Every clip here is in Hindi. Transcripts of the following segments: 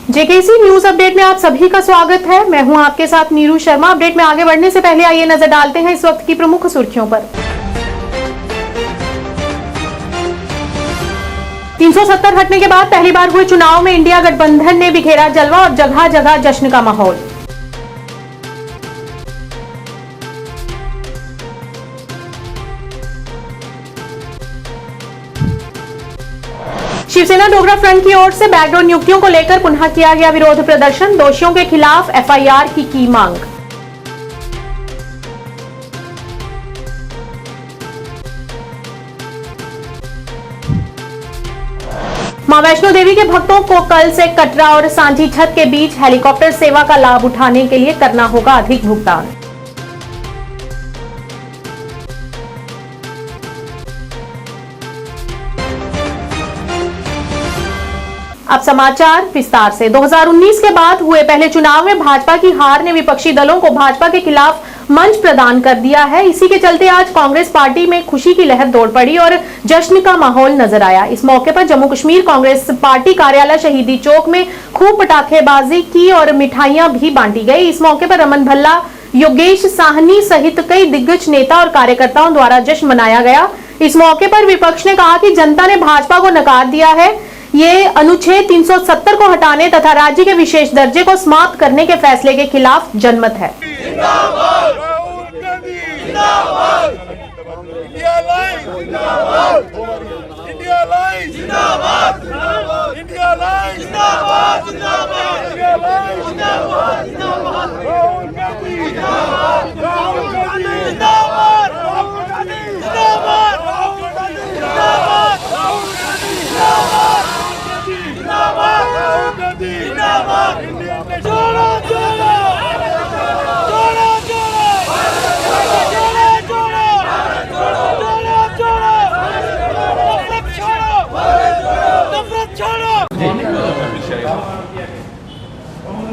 जेकेसी न्यूज अपडेट में आप सभी का स्वागत है। मैं हूं आपके साथ नीरू शर्मा। अपडेट में आगे बढ़ने से पहले आइए नजर डालते हैं इस वक्त की प्रमुख सुर्खियों पर। 370 हटने के बाद पहली बार हुए चुनाव में इंडिया गठबंधन ने बिखेरा जलवा और जगह जगह जश्न का माहौल। शिवसेना डोगरा फ्रंट की ओर से बैकडोर नियुक्तियों को लेकर पुनः किया गया विरोध प्रदर्शन। दोषियों के खिलाफ एफआईआर की मांग। मां वैष्णो देवी के भक्तों को कल से कटरा और सांची छत के बीच हेलीकॉप्टर सेवा का लाभ उठाने के लिए करना होगा अधिक भुगतान। अब समाचार विस्तार से। 2019 के बाद हुए पहले चुनाव में भाजपा की हार ने विपक्षी दलों को भाजपा के खिलाफ मंच प्रदान कर दिया है। इसी के चलते आज कांग्रेस पार्टी में खुशी की लहर दौड़ पड़ी और जश्न का माहौल नजर आया। इस मौके पर जम्मू कश्मीर कांग्रेस पार्टी कार्यालय शहीदी चौक में खूब पटाखेबाजी की और मिठाइयां भी बांटी गई। इस मौके पर रमन भल्ला, योगेश साहनी सहित कई दिग्गज नेता और कार्यकर्ताओं द्वारा जश्न मनाया गया। इस मौके पर विपक्ष ने कहा कि जनता ने भाजपा को नकार दिया है। ये अनुच्छेद 370 को हटाने तथा राज्य के विशेष दर्जे को समाप्त करने के फैसले के खिलाफ जनमत है।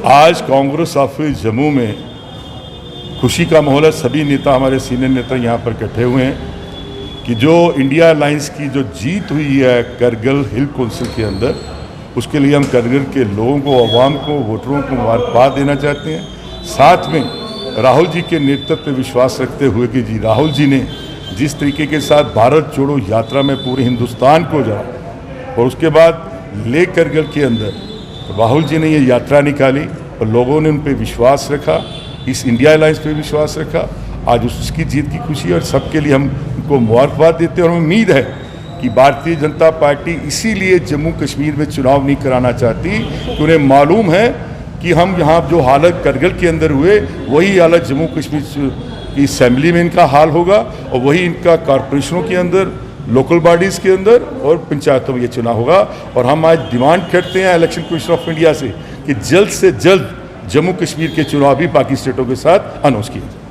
आज कांग्रेस ऑफिस जम्मू में खुशी का माहौल है। सभी नेता, हमारे सीनियर नेता यहाँ पर इकट्ठे हुए हैं कि जो इंडिया अलायंस की जो जीत हुई है करगिल हिल काउंसिल के अंदर, उसके लिए हम करगिल के लोगों को, अवाम को, वोटरों को मुबारकबाद देना चाहते हैं। साथ में राहुल जी के नेतृत्व पर विश्वास रखते हुए कि जी राहुल जी ने जिस तरीके के साथ भारत जोड़ो यात्रा में पूरे हिंदुस्तान को जाना और उसके बाद ले करगिल के अंदर राहुल जी ने ये यात्रा निकाली और लोगों ने उन पर विश्वास रखा, इस इंडिया अलायंस पे विश्वास रखा। आज उसकी जीत की खुशी और सबके लिए हम उनको मुबारकबाद देते हैं और उम्मीद है कि भारतीय जनता पार्टी इसीलिए जम्मू कश्मीर में चुनाव नहीं कराना चाहती कि उन्हें मालूम है कि हम यहाँ जो हालत करगिल के अंदर हुए वही हालत जम्मू कश्मीर की असेंबली में इनका हाल होगा और वही इनका कॉरपोरेशनों के अंदर, लोकल बॉडीज़ के अंदर और पंचायतों में ये चुनाव होगा। और हम आज डिमांड करते हैं इलेक्शन कमीशन ऑफ इंडिया से कि जल्द से जल्द जम्मू कश्मीर के चुनाव भी बाकी स्टेटों के साथ अनाउंस किए जाए।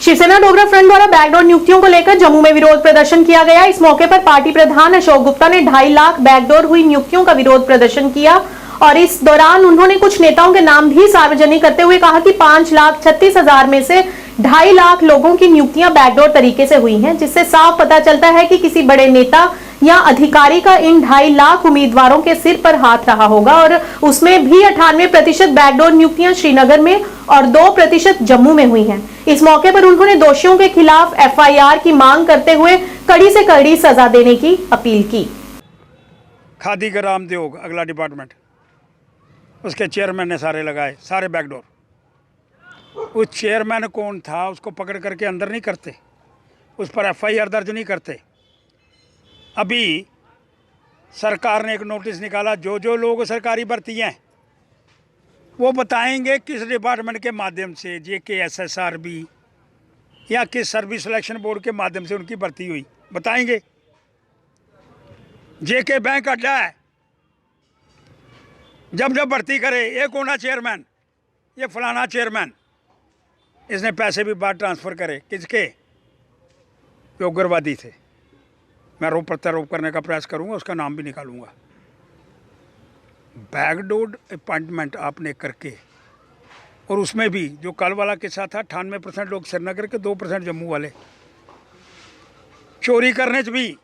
शिवसेना डोगरा फ्रंट द्वारा बैकडोर नियुक्तियों को लेकर जम्मू में विरोध प्रदर्शन किया गया। इस मौके पर पार्टी प्रधान अशोक गुप्ता ने 2.5 लाख बैकडोर हुई नियुक्तियों का विरोध प्रदर्शन किया और इस दौरान उन्होंने कुछ नेताओं के नाम भी सार्वजनिक करते हुए कहा कि 5,36,000 में से 2.5 लाख लोगों की नियुक्तियां बैकडोर तरीके से हुई हैं, जिससे साफ पता चलता है कि किसी बड़े नेता या अधिकारी का इन 2.5 लाख उम्मीदवारों के सिर पर हाथ रहा होगा और उसमें भी 98% बैकडोर नियुक्तियां श्रीनगर में और 2% जम्मू में हुई हैं। इस मौके पर उन्होंने दोषियों के खिलाफ एफआईआर की मांग करते हुए कड़ी से कड़ी सजा देने की अपील की। खादी ग्राम उद्योग अगला डिपार्टमेंट, उसके चेयरमैन ने सारे लगाए, सारे बैकडोर। उस चेयरमैन कौन था उसको पकड़ करके अंदर नहीं करते, उस पर एफआईआर दर्ज नहीं करते। अभी सरकार ने एक नोटिस निकाला, जो जो लोग सरकारी भर्ती हैं वो बताएंगे किस डिपार्टमेंट के माध्यम से, JKSSRB या किस सर्विस सिलेक्शन बोर्ड के माध्यम से उनकी भर्ती हुई, बताएंगे। JK बैंक अड्डा है, जब जब भर्ती करे ये कौन चेयरमैन, ये फलाना चेयरमैन, इसने पैसे भी बाद ट्रांसफ़र करे किसके, जो उग्रवादी थे। मैं आरोप प्रत्यारोप करने का प्रयास करूंगा, उसका नाम भी निकालूंगा। बैकडोर अपॉइंटमेंट आपने करके और उसमें भी जो कल वाला किस्सा था 98% लोग श्रीनगर के, 2% जम्मू वाले। चोरी करने से भी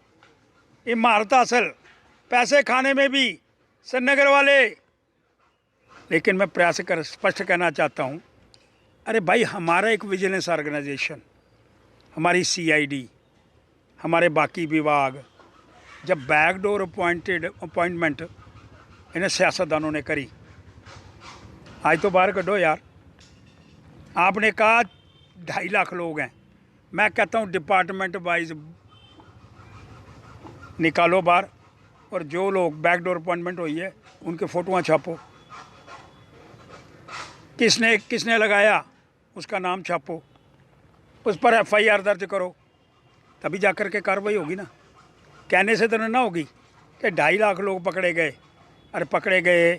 इमारत हासिल, पैसे खाने में भी श्रीनगर वाले, लेकिन मैं प्रयास कर स्पष्ट कहना चाहता हूँ, अरे भाई हमारा एक विजिलेंस ऑर्गेनाइजेशन, हमारी CID, हमारे बाकी विभाग, जब बैकडोर अपॉइंटमेंट इन्हें सियासतदानों ने करी, आज तो बाहर कढ़ो यार। आपने कहा 2.5 लाख लोग हैं, मैं कहता हूँ डिपार्टमेंट वाइज निकालो बाहर, और जो लोग बैकडोर अपॉइंटमेंट हुई है उनके फ़ोटोआँ छापो, किसने लगाया उसका नाम छापो, उस पर FIR दर्ज करो, तभी जा कर के कार्रवाई होगी ना। कहने से तो ना होगी कि 2.5 लाख लोग पकड़े गए। अरे पकड़े गए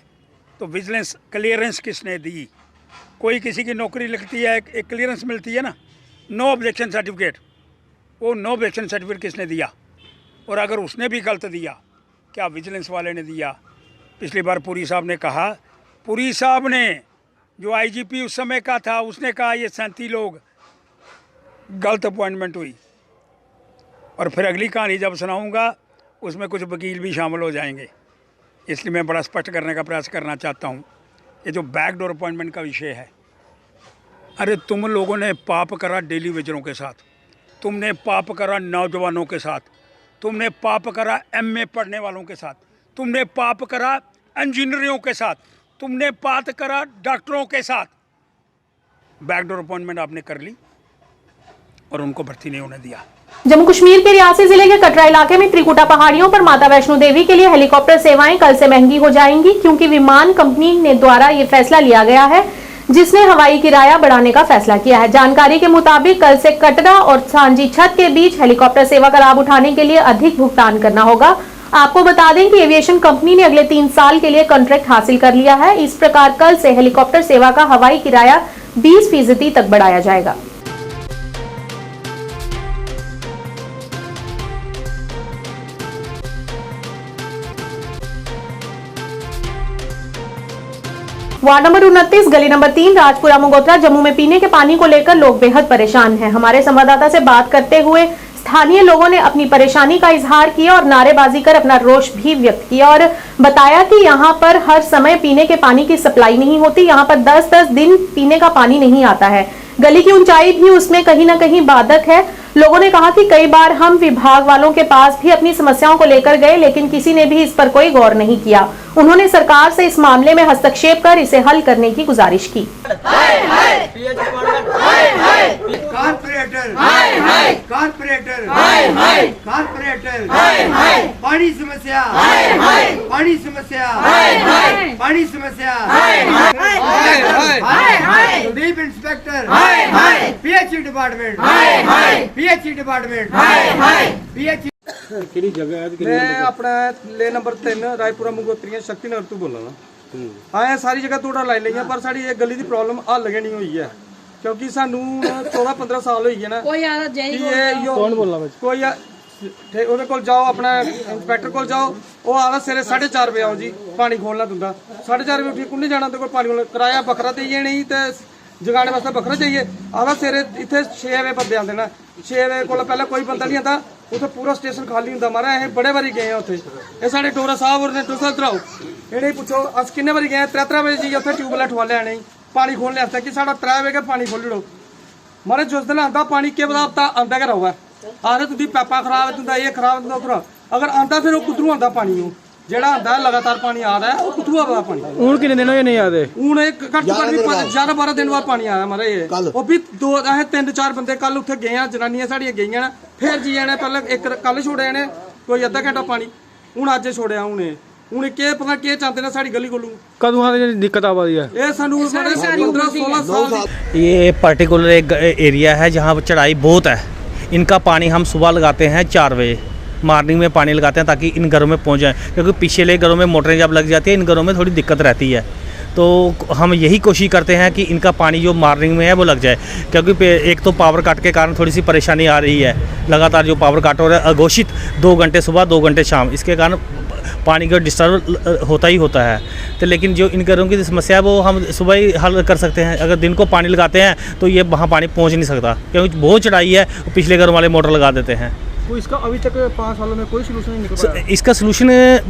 तो विजिलेंस क्लियरेंस किसने दी? कोई किसी की नौकरी लगती है, एक क्लियरेंस मिलती है ना, नो ऑब्जेक्शन सर्टिफिकेट, वो नो ऑब्जेक्शन सर्टिफिकेट किसने दिया? और अगर उसने भी गलत दिया, क्या विजिलेंस वाले ने दिया? पिछली बार पुरी साहब ने कहा, पुरी साहब ने जो IGP उस समय का था, उसने कहा ये 37 लोग गलत अपॉइंटमेंट हुई। और फिर अगली कहानी जब सुनाऊंगा उसमें कुछ वकील भी शामिल हो जाएंगे, इसलिए मैं बड़ा स्पष्ट करने का प्रयास करना चाहता हूँ। ये जो बैकडोर अपॉइंटमेंट का विषय है, अरे तुम लोगों ने पाप करा डेली वेजरों के साथ, तुमने पाप करा नौजवानों के साथ, तुमने पाप करा MA पढ़ने वालों के साथ, तुमने पाप करा इंजीनियरों के साथ, तुमने पाप करा डॉक्टरों के साथ। बैकडोर अपॉइंटमेंट आपने कर ली और उनको भर्ती नहीं होने दिया। जम्मू कश्मीर के रियासी जिले के कटरा इलाके में त्रिकुटा पहाड़ियों पर माता वैष्णो देवी के लिए हेलीकॉप्टर सेवाएं कल से महंगी हो जाएंगी, क्योंकि विमान कंपनी ने द्वारा ये फैसला लिया गया है, जिसने हवाई किराया बढ़ाने का फैसला किया है। जानकारी के मुताबिक कल से कटरा और सांजी छत के बीच हेलीकॉप्टर सेवा का लाभ उठाने के लिए अधिक भुगतान करना होगा। आपको बता दें कि एविएशन कंपनी ने अगले 3 साल के लिए कॉन्ट्रैक्ट हासिल कर लिया है। इस प्रकार कल से हेलीकॉप्टर सेवा का हवाई किराया 20% तक बढ़ाया जाएगा। वार्ड नंबर 29 गली नंबर 3 राजपुरा मंगोत्रा जम्मू में पीने के पानी को लेकर लोग बेहद परेशान हैं। हमारे संवाददाता से बात करते हुए स्थानीय लोगों ने अपनी परेशानी का इजहार किया और नारेबाजी कर अपना रोष भी व्यक्त किया और बताया कि यहां पर हर समय पीने के पानी की सप्लाई नहीं होती। यहां पर 10-10 दिन पीने का पानी नहीं आता है। गली की ऊंचाई भी उसमें कहीं ना कहीं बाधक है। लोगों ने कहा कि कई बार हम विभाग वालों के पास भी अपनी समस्याओं को लेकर गए, लेकिन किसी ने भी इस पर कोई गौर नहीं किया। उन्होंने सरकार से इस मामले में हस्तक्षेप कर इसे हल करने की गुजारिश की। पानी समस्या, पानी समस्या, पानी समस्या, Sudeep inspector, PHE department, PHE department, PHE ਕਿਹੜੀ ਜਗ੍ਹਾ ਹੈ? मैं अपना ले नंबर 3 रायपुरा मंगोत्रियां शक्ति नगर तो बोला ना। आए सारी जगह तोड़ा लाई लिया, पर साड़ी ये गली की प्रॉब्लम हल नहीं हुई है, क्योंकि सानू 14-15 साल हुई है ना। कौन बोलना कोई ਉਹਦੇ ਕੋਲ ਜਾਓ, ਆਪਣਾ ਇੰਸਪੈਕਟਰ ਕੋਲ ਜਾਓ, ਉਹ ਆਦਾ ਸਵੇਰੇ 4:30 ਵਜੇ ਆਓ ਜੀ, ਪਾਣੀ ਖੋਲਣਾ ਦਿੰਦਾ। 4:30 ਵਜੇ ਉੱਠੀ ਕੁੰਨੇ ਜਾਣਾ ਤੇ ਕੋਈ ਪਾਣੀ ਕੋਲ ਕਿਰਾਇਆ ਵੱਖਰਾ ਦੇਈਏ ਨਹੀਂ ਤੇ ਜਗਾਣੇ ਵਾਸਤੇ ਵੱਖਰਾ ਚਾਹੀਏ। ਆਦਾ ਸਵੇਰੇ ਇੱਥੇ 6 ਵਜੇ ਬੰਦੇ ਆਉਂਦੇ ਨੇ, 6 ਵਜੇ ਕੋਲ ਪਹਿਲਾਂ ਕੋਈ ਬੰਦਾ ਨਹੀਂ ਆਉਂਦਾ, ਉੱਥੇ ਪੂਰਾ ਸਟੇਸ਼ਨ ਖਾਲੀ ਹੁੰਦਾ। ਮਾਰਾ ਇਹ ਬੜੇ ਵਾਰੀ ਗਏ ਆ ਉੱਥੇ। ਇਹ ਸਾਡੇ ਡੋਰਾ ਸਾਹਿਬ ਔਰ ਨੇ ਡੋਸਾ ਦਰਾਓ ਇਹਨੇ ਪੁੱਛੋ ਅਸ ਕਿੰਨੇ ਵਾਰੀ ਗਏ 3-3 ਵਜੇ ਜੀ ਉੱਥੇ ਟਿਊਬਵੈਲ ਠਵਾ ਲਿਆ ਨਹੀਂ ਪਾਣੀ ਖੋਲਣੇ ਵਾਸਤੇ ਕਿ ਸਾਡਾ 3 ਵਜੇ ਪਾਣੀ ਖੋਲ ਲਓ। ਮਾਰੇ ਜਿਸ ਦਿਨ ਆਂਦਾ ਪਾਣੀ ਕੇ ਬਦਾ ਹਫਤਾ ਆਂਦਾ ਕਰ ਹੋਗਾ ਆਰੇ ਤੁਸੀਂ ਪੈਪਾ ਖਰਾਬ ਹੁੰਦਾ, ਇਹ ਖਰਾਬ ਹੁੰਦਾ ਖਰਾ। ਅਗਰ ਆਂਦਾ ਫਿਰ ਉਹ ਕੁੱਧਰੋਂ ਆਂਦਾ ਪਾਣੀ, ਉਹ ਜਿਹੜਾ ਆਂਦਾ ਲਗਾਤਾਰ ਪਾਣੀ ਆ ਰਿਹਾ ਉਹ ਕਿੱਥੋਂ ਆਉਂਦਾ ਪਾਣੀ? ਹੁਣ ਕਿੰਨੇ ਦਿਨ ਹੋਏ ਨਹੀਂ ਆਦੇ? ਹੁਣ ਇੱਕ ਘੱਟ ਤੋਂ ਘੱਟ ਵੀ 11-12 ਦਿਨ ਬਾਅਦ ਪਾਣੀ ਆਇਆ ਮਾਰੇ। ਉਹ ਵੀ 3-4 ਬੰਦੇ ਕੱਲ ਉੱਥੇ ਗਏ ਆ, ਜਨਾਨੀਆਂ ਸਾਡੀਆਂ ਗਈਆਂ ਨੇ, ਫਿਰ ਜੀਆਂ ਨੇ ਪਹਿਲਾਂ ਇੱਕ ਕੱਲ ਛੋੜਿਆ ਨੇ ਕੋਈ ਅੱਧਾ ਘੰਟਾ ਪਾਣੀ, ਹੁਣ ਅੱਜ ਛੋੜਿਆ। ਹੁਣ ਕੀ ਪਤਾ ਕੀ ਚਾਹੁੰਦੇ ਨੇ ਸਾਡੀ ਗਲੀ ਕੋਲੋਂ ਕਦੋਂ ਆ ਜਿਹੜੀ ਦਿੱਕਤ ਆ ਰਹੀ ਹੈ? ਇਹ ਸਾਨੂੰ 15-16 ਸਾਲ ये पर्टिकुलर एक एरिया है जहाँ पर चढ़ाई बहुत है। इनका पानी हम सुबह लगाते हैं 4 बजे मॉर्निंग में पानी लगाते हैं ताकि इन घरों में पहुँच जाए, क्योंकि पिछले घरों में मोटरें जब लग जाती है इन घरों में थोड़ी दिक्कत रहती है। तो हम यही कोशिश करते हैं कि इनका पानी जो मॉर्निंग में है वो लग जाए, क्योंकि एक तो पावर कट के कारण थोड़ी सी परेशानी आ रही है। लगातार जो पावर कट हो रहा है अघोषित 2 घंटे सुबह 2 घंटे शाम, इसके कारण पानी का डिस्टर्ब होता ही होता है। तो लेकिन जो इन घरों की समस्या है वो हम सुबह ही हल कर सकते हैं। अगर दिन को पानी लगाते हैं तो ये वहाँ पानी पहुँच नहीं सकता, क्योंकि बहुत चढ़ाई है, पिछले घरों वाले मोटर लगा देते हैं। कोई इसका अभी तक 5 सालों में कोई सोल्यूशन नहीं निकल पाया। इसका सलूशन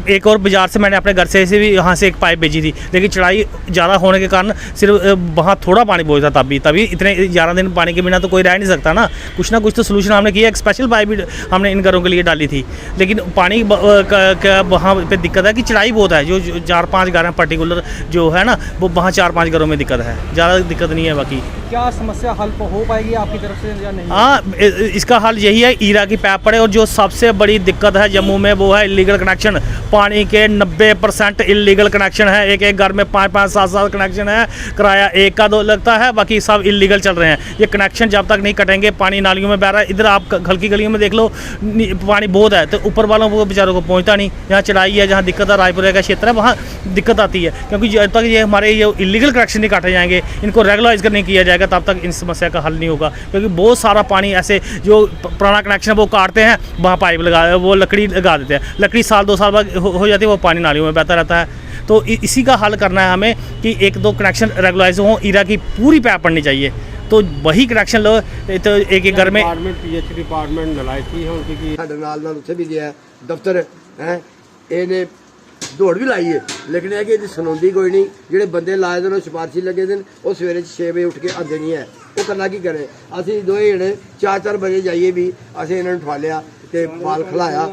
एक और बाज़ार से मैंने अपने घर से भी यहाँ से एक पाइप भेजी थी, लेकिन चढ़ाई ज़्यादा होने के कारण सिर्फ वहाँ थोड़ा पानी पहुँचता था। तभी इतने 11 दिन पानी के बिना तो कोई रह नहीं सकता ना कुछ तो सलूशन हमने किया। एक स्पेशल पाइप भी हमने इन घरों के लिए डाली थी, लेकिन पानी का वहाँ पे दिक्कत है कि चढ़ाई बहुत है। जो 4-5 घर हैं पर्टिकुलर जो है ना, वो वहाँ 4-5 घरों में दिक्कत है, ज़्यादा दिक्कत नहीं है। बाकी क्या समस्या हल हो पाएगी आपकी तरफ से या नहीं? हाँ, इसका हल यही है, ईरा की पैप पड़े। और जो सबसे बड़ी दिक्कत है जम्मू में वो है इलीगल कनेक्शन। पानी के 90% इलीगल कनेक्शन है। एक घर में 5-5, 7-7 कनेक्शन है, किराया 1 का 2 लगता है, बाकी सब इलीगल चल रहे हैं। ये कनेक्शन जब तक नहीं कटेंगे, पानी नालियों में बह रहा है। इधर आप हल्की गलियों में देख लो, पानी बहुत है, तो ऊपर वालों को बेचारों को पहुँचता नहीं। जहाँ चढ़ाई है, जहाँ दिक्कत है, रायपुर का क्षेत्र है, वहाँ दिक्कत आती है। क्योंकि जब तक ये हमारे ये इलीगल कनेक्शन नहीं काटे जाएंगे, इनको रेगुलराइज नहीं किया जाएगा, तब तक इन समस्या का हल नहीं होगा। क्योंकि बहुत सारा पानी ऐसे जो पुराना कनेक्शन है वो काटते हैं, वहाँ पाइप लगा, वो लकड़ी लगा देते हैं। लकड़ी 1-2 साल बाद हो जाती है, वो पानी नालियों में बहता रहता है। तो इसी का हल करना है हमें कि 1-2 कनेक्शन रेगुलराइज हों। ईरा की पूरी पैप पड़नी चाहिए, तो वही कनेक्शन लो। तो एक घर में पीएच डिपार्टमेंट नलायकी है उनकी ਸਾਡੇ ਨਾਲ ਉੱਥੇ ਵੀ ਗਿਆ ਦਫ਼ਤਰ ਹੈ ਇਹਨੇ ਦੌੜ ਵੀ ਲਾਈ ਹੈ ਲੇਕਿਨ ਇਹ ਕਿ ਇਹਦੀ ਸੁਣਾਉਂਦੀ ਕੋਈ ਨਹੀਂ। ਜਿਹੜੇ ਬੰਦੇ ਲਾਏ ਦੇ ਨੇ ਸਿਫਾਰਸ਼ੀ ਲੱਗੇ ਦੇ ਨੇ ਉਹ ਸਵੇਰੇ 6 ਵਜੇ ਉੱਠ ਕੇ ਆਉਂਦੇ ਨਹੀਂ ਹੈ। ਉਹ ਕੱਲਾ ਕੀ ਕਰੇ? ਅਸੀਂ ਦੋਏ ਜਣੇ 4-4 ਵਜੇ ਜਾਈਏ ਵੀ ਅਸੀਂ ਇਹਨਾਂ ਨੂੰ ਉਠਾ ਲਿਆ ਤੇ ਬਾਲ ਖਲਾਇਆ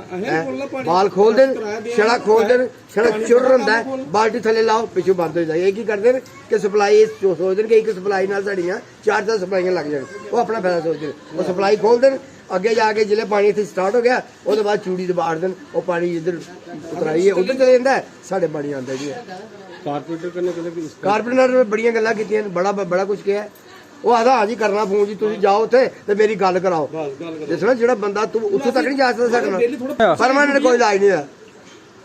ਬਾਲ ਖੋਲ ਦੇਣ, ਛੜਾ ਖੋਲ ਦੇਣ, ਛੜਾ ਚੁਰ ਹੁੰਦਾ ਬਾਲਟੀ ਥੱਲੇ ਲਾਓ, ਪਿੱਛੋਂ ਬੰਦ ਹੋ ਜਾਏ। ਇਹ ਕੀ ਕਰਦੇ ਨੇ ਕਿ ਸਪਲਾਈ ਸੋਚਦੇ ਨੇ ਕਿ ਇੱਕ ਸਪਲਾਈ ਨਾਲ ਸਾਡੀਆਂ 4-4 ਸਪਲਾਈਆਂ ਲੱਗ ਜਾਣ। ਉਹ ਆਪਣਾ ਫਾਇਦਾ ਸੋਚਦੇ ਨੇ। ਉਹ ਸਪਲਾਈ ਖੋਲ ਦੇਣ, ਅੱਗੇ ਜਾ ਕੇ ਜਿਹੜੇ ਪਾਣੀ ਇੱਥੇ ਸਟਾਰਟ ਹੋ ਗਿਆ ਉਹਦੇ ਬਾਅਦ ਚੂੜੀ ਦਬਾੜ ਦੇਣ। ਉਹ ਪਾਣੀ ਇੱਧਰ ਉਤਰਾਈਏ ਉੱਧਰ ਚਲੇ ਜਾਂਦਾ, ਸਾਡੇ ਪਾਣੀ ਆਉਂਦਾ ਜੀ। ਕਾਰਪੋਰੇਟਰ ਨੇ ਬੜੀਆਂ ਗੱਲਾਂ ਕੀਤੀਆਂ, ਬੜਾ ਕੁਝ ਕਿਹਾ। ਉਹ ਆਦਾ ਹਾਂਜੀ ਕਰਨਾ ਫੋਨ ਜੀ, ਤੁਸੀਂ ਜਾਓ ਉੱਥੇ ਤੇ ਮੇਰੀ ਗੱਲ ਕਰਾਓ। ਜਿਸ ਨਾਲ ਜਿਹੜਾ ਬੰਦਾ ਤੂੰ ਉੱਥੇ ਤੱਕ ਨਹੀਂ ਜਾ ਸਕਦਾ ਸਾਡੇ ਨਾਲ। ਪਰਮਾਨੈਂਟ ਕੋਈ ਇਲਾਜ ਨਹੀਂ ਹੈ।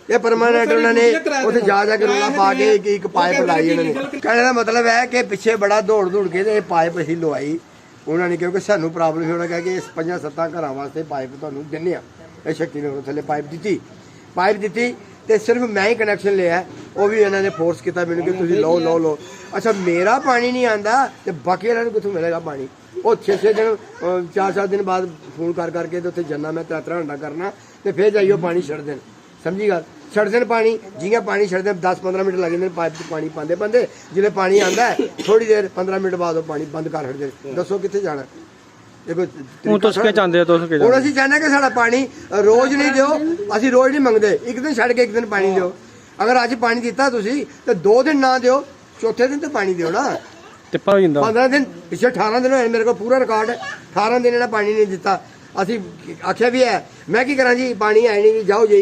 ਇਹ ਪਰਮਾਨੈਂਟ ਉਹਨਾਂ ਨੇ ਉੱਥੇ ਜਾ ਕੇ ਰੋਲਾ ਪਾ ਕੇ ਇੱਕ ਪਾਈਪ ਲਾਈ ਇਹਨਾਂ ਨੇ। ਕਹਿਣ ਦਾ ਮਤਲਬ ਹੈ ਕਿ ਪਿੱਛੇ ਬੜਾ ਦੌੜ ਕੇ ਤੇ ਇਹ ਪਾਈਪ ਅਸੀਂ ਲਵਾਈ ਉਹਨਾਂ ਨੇ, ਕਿਉਂਕਿ ਸਾਨੂੰ ਪ੍ਰੋਬਲਮ ਹੋਣਾ ਕਹਿ ਕੇ ਇਸ 5-7 ਘਰਾਂ ਵਾਸਤੇ ਪਾਈਪ ਤੁਹਾਨੂੰ ਦਿੰਨੇ ਆ। ਇਹ ਸ਼ਕਤੀ ਨਗਰ ਥੱਲੇ ਪਾਈਪ ਦਿੱਤੀ ਤੇ ਸਿਰਫ ਮੈਂ ਹੀ ਕਨੈਕਸ਼ਨ ਲਿਆ। ਉਹ ਵੀ ਇਹਨਾਂ ਨੇ ਫੋਰਸ ਕੀਤਾ ਮੈਨੂੰ ਕਿ ਤੁਸੀਂ ਲਓ। ਅੱਛਾ, ਮੇਰਾ ਪਾਣੀ ਨਹੀਂ ਆਂਦਾ ਤੇ ਬਾਕੀ ਇਹਨਾਂ ਨੂੰ ਕਿੱਥੋਂ ਮਿਲੇਗਾ ਪਾਣੀ? ਉਹ 6-6 ਦਿਨ 4-4 ਦਿਨ ਬਾਅਦ ਫੋਨ ਕਰਕੇ ਤੇ ਉੱਥੇ ਜੰਨਾ ਮੈਂ 3 ਘੰਟਾ ਕਰਨਾ ਤੇ ਫਿਰ ਜਾਈਓ ਪਾਣੀ ਛੱਡ ਦੇਣ। ਸਮਝੀ ਗੱਲ? ਛੱਡ ਦੇਣ ਪਾਣੀ, ਜਿਵੇਂ ਪਾਣੀ ਛੱਡਦੇ 10-15 ਮਿੰਟ ਲੱਗ ਜਾਂਦੇ ਪਾਈਪ 'ਚ ਪਾਣੀ ਪਾਉਂਦੇ ਜਿਹੜੇ ਪਾਣੀ ਆਂਦਾ ਥੋੜੀ ਦੇਰ 15 ਮਿੰਟ ਬਾਅਦ ਉਹ ਪਾਣੀ ਬੰਦ ਕਰ ਛੱਡਦੇ। ਦੱਸੋ ਕਿੱਥੇ ਜਾਣਾ? ਦੇਖੋ ਹੁਣ ਤੁਸੀਂ ਕੀ ਚਾਹੁੰਦੇ ਹੋ? ਹੁਣ ਅਸੀਂ ਚਾਹੁੰਦੇ ਕਿ ਸਾਡਾ ਪਾਣੀ ਰੋਜ਼ ਨਹੀਂ ਦਿਓ। ਅਸੀਂ ਰੋਜ਼ ਨਹੀਂ ਮੰਗਦੇ, ਇੱਕ ਦਿਨ ਛੱਡ ਕੇ ਇੱਕ ਦਿਨ ਪਾਣੀ ਦਿਓ। ਅਗਰ ਅੱਜ ਪਾਣੀ ਦਿੱਤਾ ਤੁਸੀਂ ਤੇ 2 ਦਿਨ ਨਾ ਦਿਓ, ਚੌਥੇ ਦਿਨ ਤੇ ਪਾਣੀ ਦਿਓ ਨਾ। ਟਿੱਪਾ ਹੋ ਜਾਂਦਾ 15 दिन ਪਿਛੇ 18 ਦਿਨ ਹੋਏ ਮੇਰੇ ਕੋਲ ਪੂਰਾ ਰਿਕਾਰਡ ਹੈ। 18 ਦਿਨ ਇਹਨਾਂ ਪਾਣੀ ਨਹੀਂ ਦਿੱਤਾ। ਅਸੀਂ ਆਖਿਆ भी है, मैं की करा जी, पानी है नहीं, जाओ जेई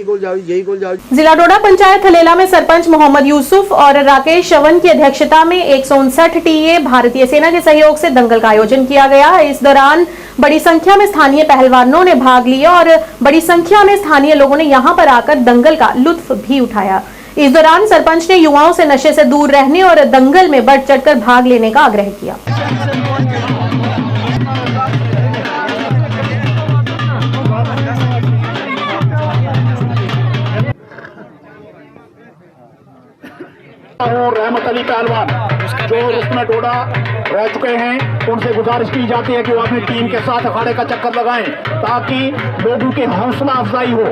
कोल जाओ। जिला डोडा पंचायत थलेला में सरपंच मोहम्मद यूसुफ और राकेश चवन की अध्यक्षता में 159 टीए भारतीय सेना के सहयोग से दंगल का आयोजन किया गया। इस दौरान बड़ी संख्या में स्थानीय पहलवानों ने भाग लिया और बड़ी संख्या में स्थानीय लोगों ने यहां पर आकर दंगल का लुत्फ भी उठाया। इस दौरान सरपंच ने युवाओं से नशे से दूर रहने और दंगल में बढ़ चढ़कर भाग लेने का आग्रह किया। रहमत अली पहलवान जो रुस्म डोडा रह चुके हैं, उनसे गुजारिश की जाती है कि वो अपनी टीम के साथ अखाड़े का चक्कर लगाएं ताकि लोगों की हौसला अफजाई हो।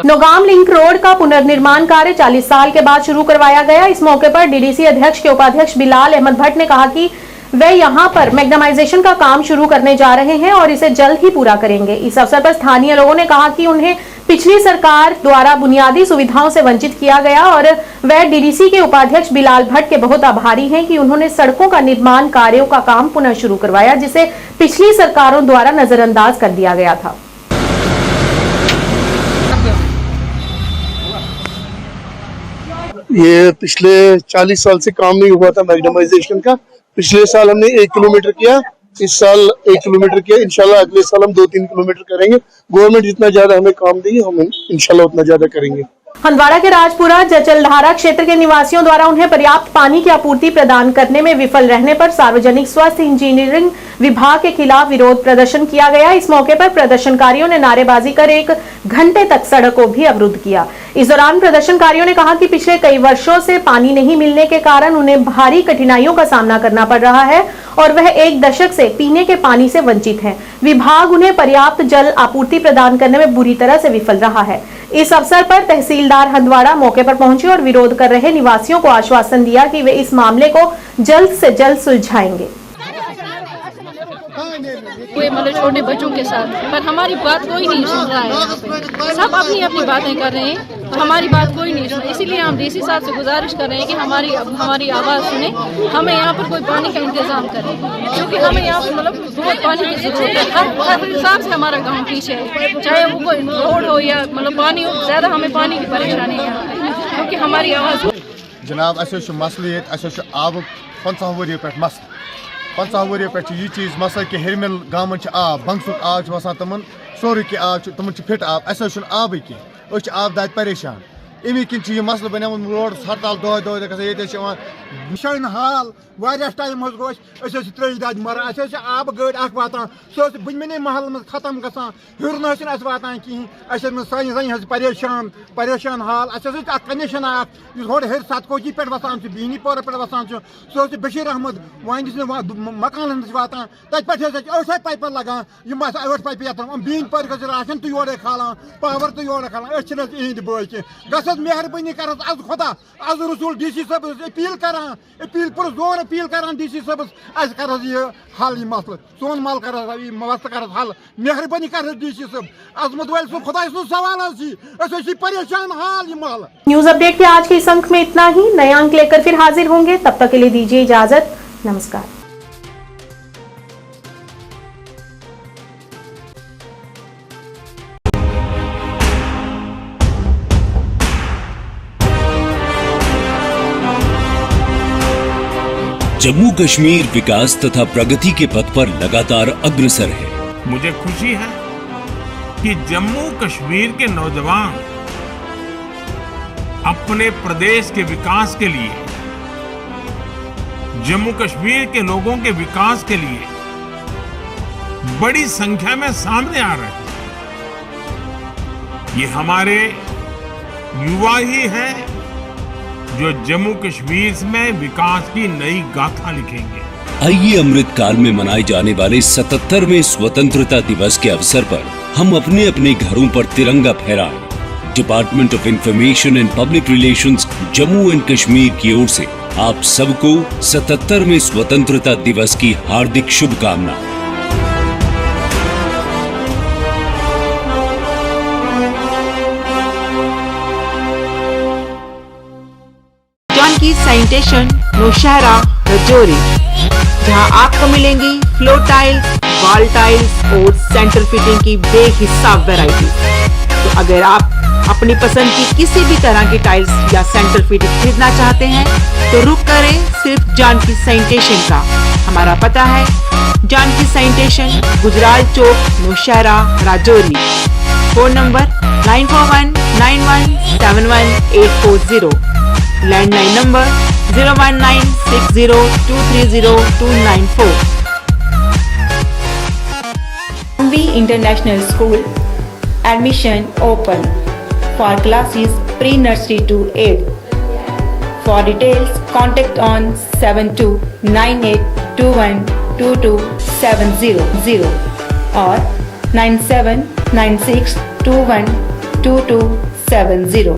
नौगाम लिंक रोड का पुनर्निर्माण कार्य 40 साल के बाद शुरू करवाया गया। इस मौके पर डीडीसी अध्यक्ष के उपाध्यक्ष बिलाल अहमद भट्ट ने कहा कि वे यहां पर मैग्नेमाइजेशन का काम शुरू करने जा रहे हैं और इसे जल्द ही पूरा करेंगे। इस अवसर पर स्थानीय लोगों ने कहा कि उन्हें पिछली सरकार द्वारा बुनियादी सुविधाओं से वंचित किया गया और वे डीडीसी के उपाध्यक्ष बिलाल भट्ट के बहुत आभारी हैं कि उन्होंने सड़कों का निर्माण कार्यों का काम पुनः शुरू करवाया, जिसे पिछली सरकारों द्वारा नजरअंदाज कर दिया गया था। ये पिछले 40 साल से काम नहीं हुआ था मैग्नेमाइजेशन का। पिछले साल हमने 1 किलोमीटर किया, इस साल 1 किलोमीटर किया। इंशाल्लाह अगले साल हम 2-3 किलोमीटर करेंगे। गवर्नमेंट जितना ज्यादा हमें काम देगी हम इंशाल्लाह उतना ज्यादा करेंगे। हंदवाड़ा के राजपुरा जचलधारा क्षेत्र के निवासियों द्वारा उन्हें पर्याप्त पानी की आपूर्ति प्रदान करने में विफल रहने पर सार्वजनिक स्वास्थ्य इंजीनियरिंग विभाग के खिलाफ विरोध प्रदर्शन किया गया। इस मौके पर प्रदर्शनकारियों ने नारेबाजी कर 1 घंटे तक सड़क को भी अवरुद्ध किया। इस दौरान प्रदर्शनकारियों ने कहा कि पिछले कई वर्षों से पानी नहीं मिलने के कारण उन्हें भारी कठिनाइयों का सामना करना पड़ रहा है और वह 1 दशक से पीने के पानी से वंचित हैं। विभाग उन्हें पर्याप्त जल आपूर्ति प्रदान करने में बुरी तरह से विफल रहा है। इस अवसर पर तहसीलदार हंदवाड़ा मौके पर पहुंचे और विरोध कर रहे निवासियों को आश्वासन दिया कि वे इस मामले को जल्द से जल्द सुलझाएंगे। कोई मतलब छोटे बच्चों के साथ, पर हमारी बात कोई नहीं सुन रहा है। यहाँ पे सब अपनी अपनी बातें कर रहे हैं, तो हमारी बात कोई नहीं सुन। इसीलिए हम डीसी साहब से गुजारिश कर रहे हैं कि हमारी आवाज़ सुने, हमें यहाँ पर कोई पानी का इंतजाम करें, क्योंकि हमें यहाँ पर मतलब बहुत पानी की जरूरत है। हर हिसाब से हमारा गाँव पीछे है, चाहे वो कोई रोड हो या मतलब पानी हो, ज़्यादा हमें पानी की परेशानी है यहाँ पे, क्योंकि हमारी आवाज़। जनाब मसले आब 50 वरी पे मसल 50 वरी पे यह चीज़ मसल कि हिरमिल गाँव आब बंगसुक आब वसान तमन सोरे कि आब तम फिट आब अस आब कह आब दाद परेशान अमी किन यह मसल बन रोड हड़ताल दह मिशन हाल वारिया टाइम गो त्रेश दाद मरान आब गाड़ी वातान सह बुनमने महल में खत्म गसान हूर न वातान कहें सन परेशान हाल कनेक्शन होड़ हेर सतकोची पे वसान बीनी पोर पे वसान सह बशीर अहमद वानिस मकान वातान तत पे पाइप लगान यम 8 पाइप ये बीन पोर गज राशन तो योरे खालान पावर तो योरे खालान इहंद बो गस मेहरबानी कर खुदा आज रसूल DC साहब अपील करान अपील पुर जोर अपील करान DC साहब कर यह हल यह मसल सोन माल कर मसल कर हल मेहरबानी कर DC साहब अजमत वाल सो खुदा सवाल परेशान हाल यह माल। न्यूज अपडेट के आज के इस अंक में इतना ही। नए अंक लेकर फिर हाजिर होंगे, तब तक के लिए दीजिए इजाजत। नमस्कार। जम्मू कश्मीर विकास तथा प्रगति के पथ पर लगातार अग्रसर है। मुझे खुशी है कि जम्मू कश्मीर के नौजवान अपने प्रदेश के विकास के लिए, जम्मू कश्मीर के लोगों के विकास के लिए बड़ी संख्या में सामने आ रहे हैं। ये हमारे युवा ही हैं जो जम्मू कश्मीर में विकास की नई गाथा लिखेंगे। आइए अमृत काल में मनाए जाने वाले 77वें स्वतंत्रता दिवस के अवसर पर हम अपने अपने घरों पर तिरंगा फहराएं। Department of information and public relations Jammu and Kashmir की ओर से आप सबको 77वें स्वतंत्रता दिवस की हार्दिक शुभकामनाएं। की सैनिटेशन नौशहरा रजौरी, जहां आपको मिलेंगी फ्लोर टाइल्स, वॉल टाइल्स और सेंटर फिटिंग की बेहिसाब वैरायटी। तो अगर आप अपनी पसंद की किसी भी तरह की टाइल्स या सेंटर फिटिंग खरीदना चाहते हैं तो रुक करें सिर्फ जानकी सैनिटेशन का। हमारा पता है Janki sanitation, Gujral Chowk, Nowshera, Rajouri. Phone number 9491917840, landline number 01960230294। Anvi International School admission open for classes pre-nursery to 8th. For details contact on 7298212270 or 9796212270.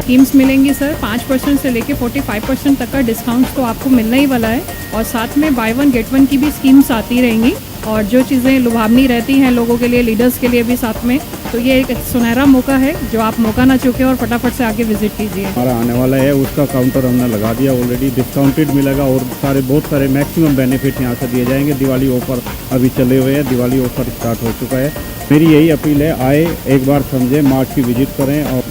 Schemes मिलेंगी सर। 5% से लेके 45% तक का डिस्काउंट तो आपको मिलने ही वाला है, और साथ में बाय वन गेट वन की भी स्कीम्स आती रहेंगी, और जो चीज़ें लुभावनी रहती हैं लोगों के लिए, लीडर्स के लिए भी साथ में, तो ये एक सुनहरा मौका है जो आप मौका ना चूकें और फटाफट से आके विजिट कीजिए। हमारा आने वाला है उसका काउंटर हमने लगा दिया ऑलरेडी, डिस्काउंटेड मिलेगा और बहुत सारे मैक्सिमम बेनिफिट यहाँ से दिए जाएंगे। दिवाली ऑफर अभी चले हुए हैं, दिवाली ऑफर स्टार्ट हो चुका है। मेरी यही अपील है, आए एक बार समझें, मार्ट की विजिट करें और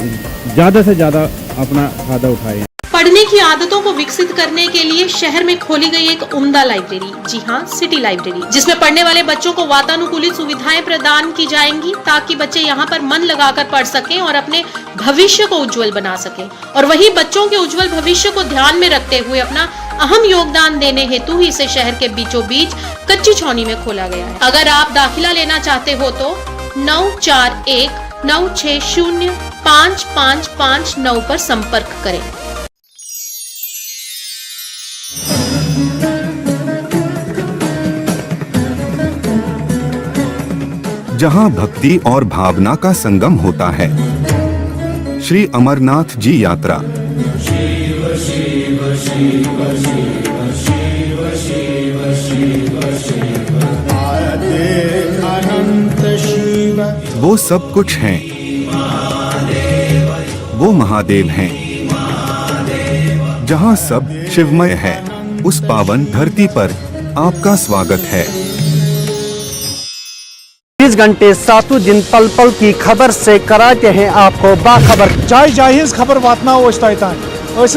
ज़्यादा से ज़्यादा अपना फायदा उठाएं। पढ़ने की आदतों को विकसित करने के लिए शहर में खोली गई एक उम्दा लाइब्रेरी, जी हाँ, सिटी लाइब्रेरी, जिसमें पढ़ने वाले बच्चों को वातानुकूलित सुविधाएं प्रदान की जाएंगी ताकि बच्चे यहाँ पर मन लगाकर पढ़ सकें और अपने भविष्य को उज्जवल बना सकें। और वही बच्चों के उज्जवल भविष्य को ध्यान में रखते हुए अपना अहम योगदान देने हेतु ही इसे शहर के बीचों बीच कच्ची छौनी में खोला गया है। अगर आप दाखिला लेना चाहते हो तो 9419605559 पर संपर्क करें। जहां भक्ति और भावना का संगम होता है, श्री अमरनाथ जी यात्रा। वो सब कुछ हैं, वो महादेव हैं। जहां सब शिवमय है, उस पावन धरती पर आपका स्वागत है। 20 घंटे 7 दिन पल पल की खबर से कराते हैं आपको बाखबर। जाय जायज खबर वातनाओ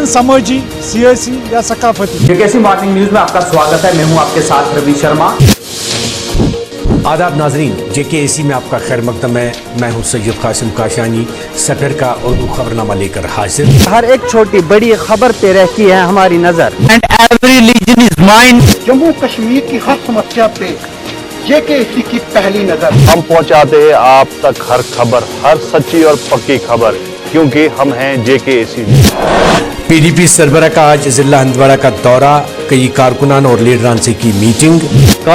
समाजी, सियासी या सकाफती। जेकेसी मॉर्निंग न्यूज में आपका स्वागत है। मैं हूं आपके साथ रवि शर्मा। आदाब नाजरीन, जेकेसी में आपका खैर मकदम है। मैं हूं सैयद कासिम काशानी, सफर का उर्दू खबरनामा लेकर हाजिर। हर एक छोटी बड़ी खबर पे रहती है हमारी नजर। And every region is mine. Jammu Kashmir की हर समस्या पे जेकेसी की पहली नजर। हम पहुंचाते हैं आप तक हर खबर, हर सच्ची और पक्की खबर, क्योंकि हम हैं जेकेसी। पीडीपी सरबराह का आज जिला हंदवाड़ा का दौरा, कई कारकुनान और लीडरान से की मीटिंग।